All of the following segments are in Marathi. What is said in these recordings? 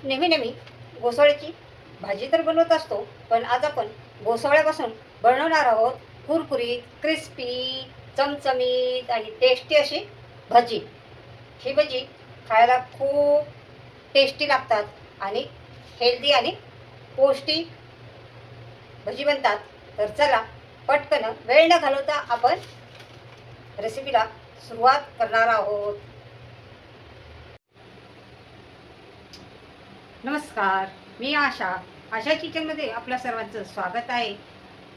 नेहमी नेहमी घोसाळ्याची भाजी तर बनवत असतो, पण आज आपण घोसाळ्यापासून बनवणार आहोत कुरकुरीत, क्रिस्पी, चमचमीत आणि टेस्टी अशी भजी. ही भजी खायला खूप टेस्टी लागतात आणि हेल्दी आणि पौष्टिक भजी बनतात. तर चला, पटकन वेळ न घालवता आपण रेसिपीला सुरुवात करणार आहोत. नमस्कार, मी आशा किचनमध्ये आपल्या सर्वांचं स्वागत आहे.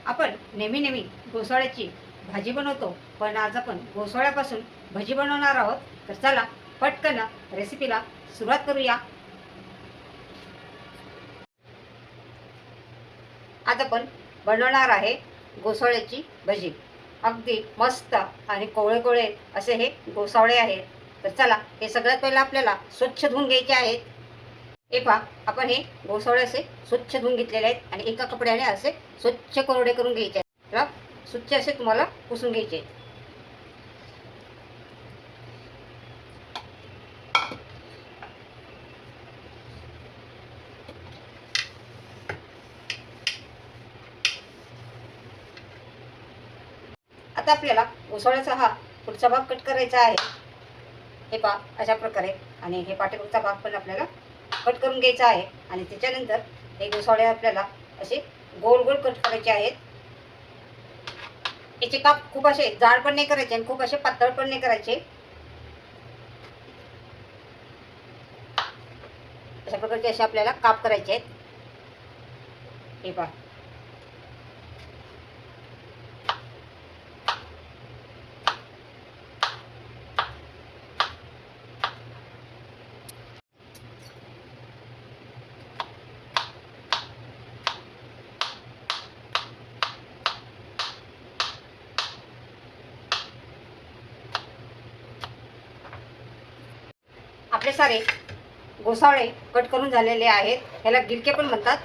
आपण नेहमी नेहमी घोसाळ्याची भाजी बनवतो, पण आज आपण घोसाळ्यापासून भजी बनवणार आहोत. तर चला, पटकन रेसिपीला सुरुवात करूया. आज आपण बनवणार आहे घोसाळ्याची भजी. अगदी मस्त आणि कोवळे कोवळे असे हे घोसाळे आहेत. तर चला, हे सगळ्यात पहिलं आपल्याला स्वच्छ धुवून घ्यायचे आहेत. हे पहा, आपण हे घोसाळे असे स्वच्छ धुवून घेतलेले आहेत आणि एका कपड्याने असे स्वच्छ कोरडे करून घ्यायचे आहेत. त्याला स्वच्छ असे तुम्हाला पुसून घ्यायचे आहेत. आता आपल्याला घोसाळ्याचा हा पुढचा भाग कट करायचा आहे. हे पहा, अशा प्रकारे. आणि हे पाठीमागचा भाग पण आपल्याला कट करून घ्यायचा आहे. आणि त्याच्यानंतर हे घोसाळे आपल्याला असे गोल गोल कट करायचे आहेत. याचे काप खूप असे जाड पण नाही करायचे आणि खूप असे पातळ पण नाही करायचे. अशा प्रकारचे असे आपल्याला काप करायचे आहेत. हे पहा, आपले सारे घोसाळे कट करून झालेले आहेत. ह्याला गिलके पण म्हणतात.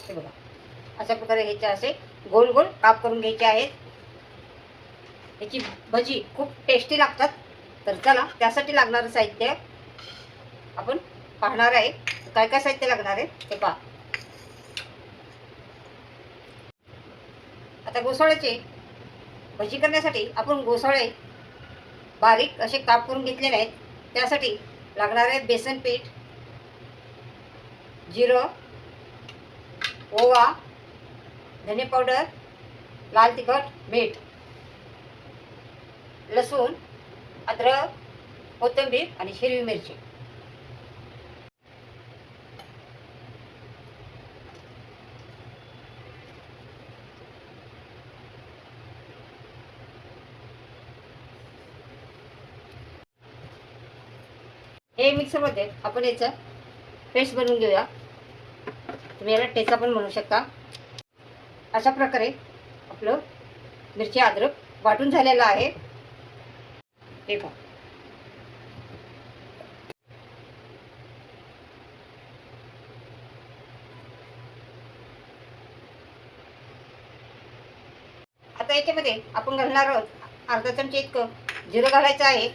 हे बघा, अशा प्रकारे ह्याचे असे गोल गोल काप करून घ्यायचे आहेत. याची भजी खूप टेस्टी लागतात. तर चला, त्यासाठी लागणारं साहित्य आपण पाहणार आहे. काय काय साहित्य लागणार आहे ते पहा. आता घोसाळ्याचे भजी करण्यासाठी आपण घोसाळे बारीक असे काप करून घेतलेले आहेत. त्यासाठी लागणारे बेसन पीठ, जिरं, ओवा, धने पावडर, लाल तिखट, मीठ, लसूण, अद्रक, कोथिंबीर आणि हिरवी मिरची. हे मिक्सरमध्ये आपण याचं पेस्ट बनवून घेऊया. तुम्ही याला ठेचा पण बनवू शकता. अशा प्रकारे आपलं मिरची अद्रक वाटून झालेलं आहे. हे पहा, आता याच्यामध्ये आपण घालणार आहोत अर्धा चमचे इतकं जिरं घालायचं आहे.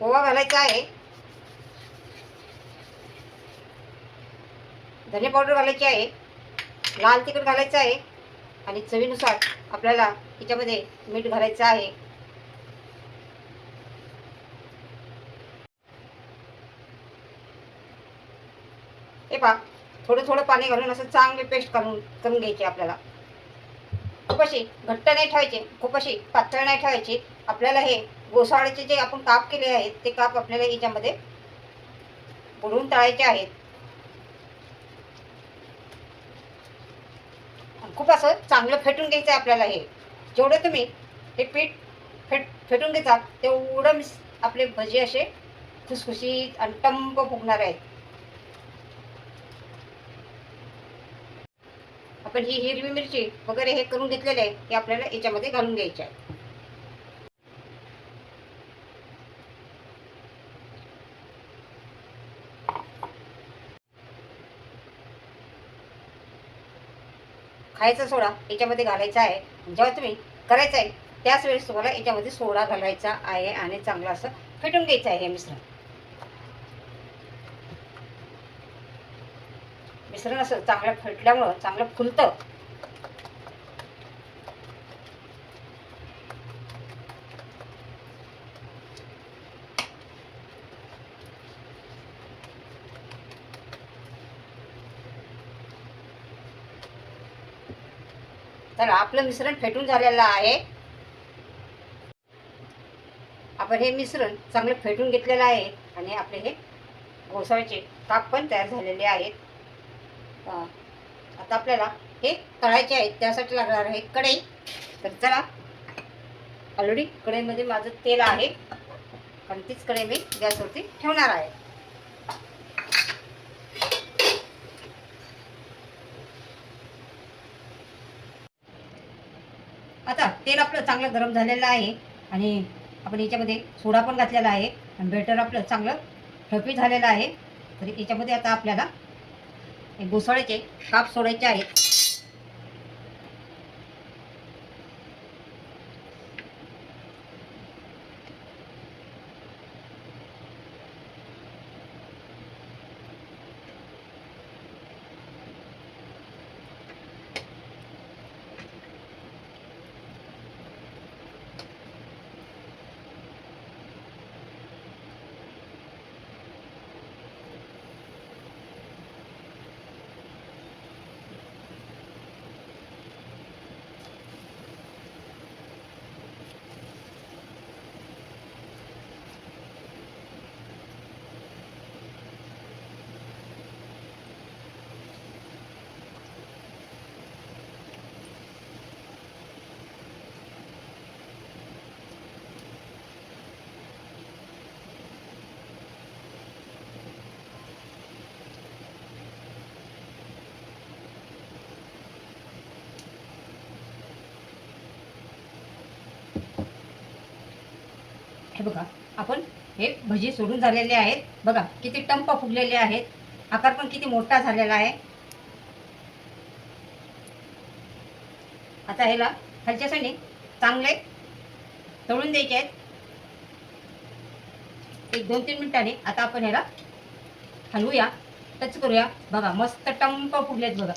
ओवा घालायचा आहे. धने पावडर घालायची आहे. लाल तिखट घालायचं आहे. आणि चवीनुसार आपल्याला याच्यामध्ये मीठ घालायचं आहे. हे पहा, थोडं थोडं पाणी घालून असं चांगले पेस्ट करून घ्यायची आपल्याला. खूप अशी घट्ट नाही ठेवायची, खूप अशी पातळ नाही ठेवायची. आपल्याला हे घोसाळ्याचे जे आपण काप केले आहेत ते काप आपल्याला याच्यामध्ये बुडवून तळायचे आहेत. खूप असं चांगलं फेटून घ्यायचं आहे आपल्याला. हे जेवढं तुम्ही हे पीठ फेटून घेता तेवढं आपले भजी असे खुसखुशीत आणि टंप फुगणार आहेत. आपण ही हिरवी मिरची वगैरे हे करून घेतलेले आहे हे आपल्याला याच्यामध्ये घालून घ्यायचे आहे. खायचा सोडा याच्यामध्ये घालायचा आहे. जेव्हा तुम्ही करायचं आहे त्याच वेळेस तुम्हाला याच्यामध्ये सोडा घालायचा आहे आणि चांगलं असं फेटून घ्यायचं आहे हे मिश्रण. मिश्रण असं चांगलं फेटल्यामुळं चांगलं फुलतं. तर आपलं मिश्रण फेटून झालेलं आहे. आपण हे मिश्रण चांगलं फेटून घेतलेलं आहे आणि आपले हे घोसाळ्याचे काप पण तयार झालेले आहेत. आता आपल्याला हे तळायचे आहेत. त्यासाठी लागणार आहे कढई. तर चला, ऑलरेडी कढईमध्ये माझं तेल आहे आणि तीच कढई मी गॅसवरती ठेवणार आहे. आता तेल आपलं चांगलं गरम झालेलं आहे आणि आपण याच्यामध्ये सोडा पण घातलेला आहे आणि बेटर आपलं चांगलं फ्लफी झालेलं आहे. तर याच्यामध्ये आता आपल्याला हे घोसाळ्याचे काप सोडायचे आहेत. हे बघा, आपण हे भजी सोडून झालेले आहेत. बघा किती टंप फुगलेले आहेत. आकार पण किती मोठा झालेला आहे. आता ह्याला खालच्या साईडने चांगले तळून द्यायचे आहेत. 1-2-3 मिनिटांनी आता आपण ह्याला हलवूया, टच करूया. बघा मस्त टंप फुगलेत बघा.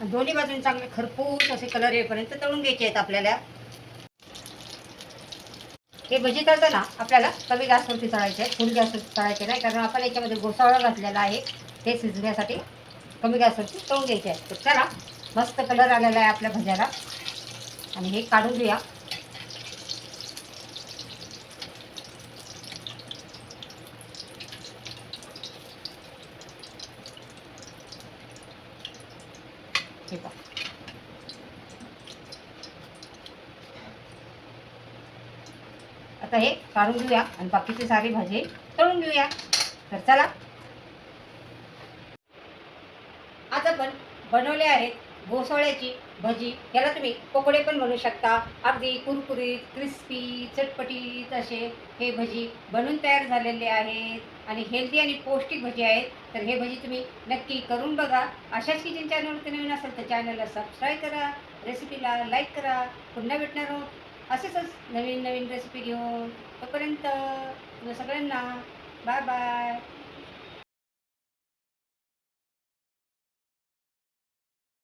दोन्ही बाजूने चांगले खरपूस असे कलर येईपर्यंत तळून घ्यायचे आहेत आपल्याला. हे भजी तळताना आपल्याला कमी गॅसवरती तळायचे आहे, फुल गॅसवरती तळायचे नाही, कारण आपण याच्यामध्ये घोसाळा घातलेला आहे. ते शिजण्यासाठी कमी गॅसवरती तळून घ्यायचे आहे. तर चला, मस्त कलर आलेला आहे आपल्या भज्याला आणि हे काढून घेऊया. हे पहा. आता हे काढून घेऊया आणि बाकीचे सारे भाजी तळून घेऊया. तर चला, आज आपण बनवले आहेत घोसाळ्याची भजी. याला तुम्ही पकोडे पण बनवू शकता. अगदी कुरकुरीत, क्रिस्पी, चटपटीत असे हे भजी बनून तयार झालेले आहेत आणि हेल्दी आणि पौष्टिक भजी आहेत. तर हे भजी तुम्ही नक्की करून बघा. अशाच किचन चॅनलवरती नवीन असेल तर चॅनलला सबस्क्राईब करा, रेसिपीला लाईक करा. पुन्हा भेटणार आहोत असेच नवीन नवीन रेसिपी घेऊन. तोपर्यंत तुम्ही सगळ्यांना बाय बाय.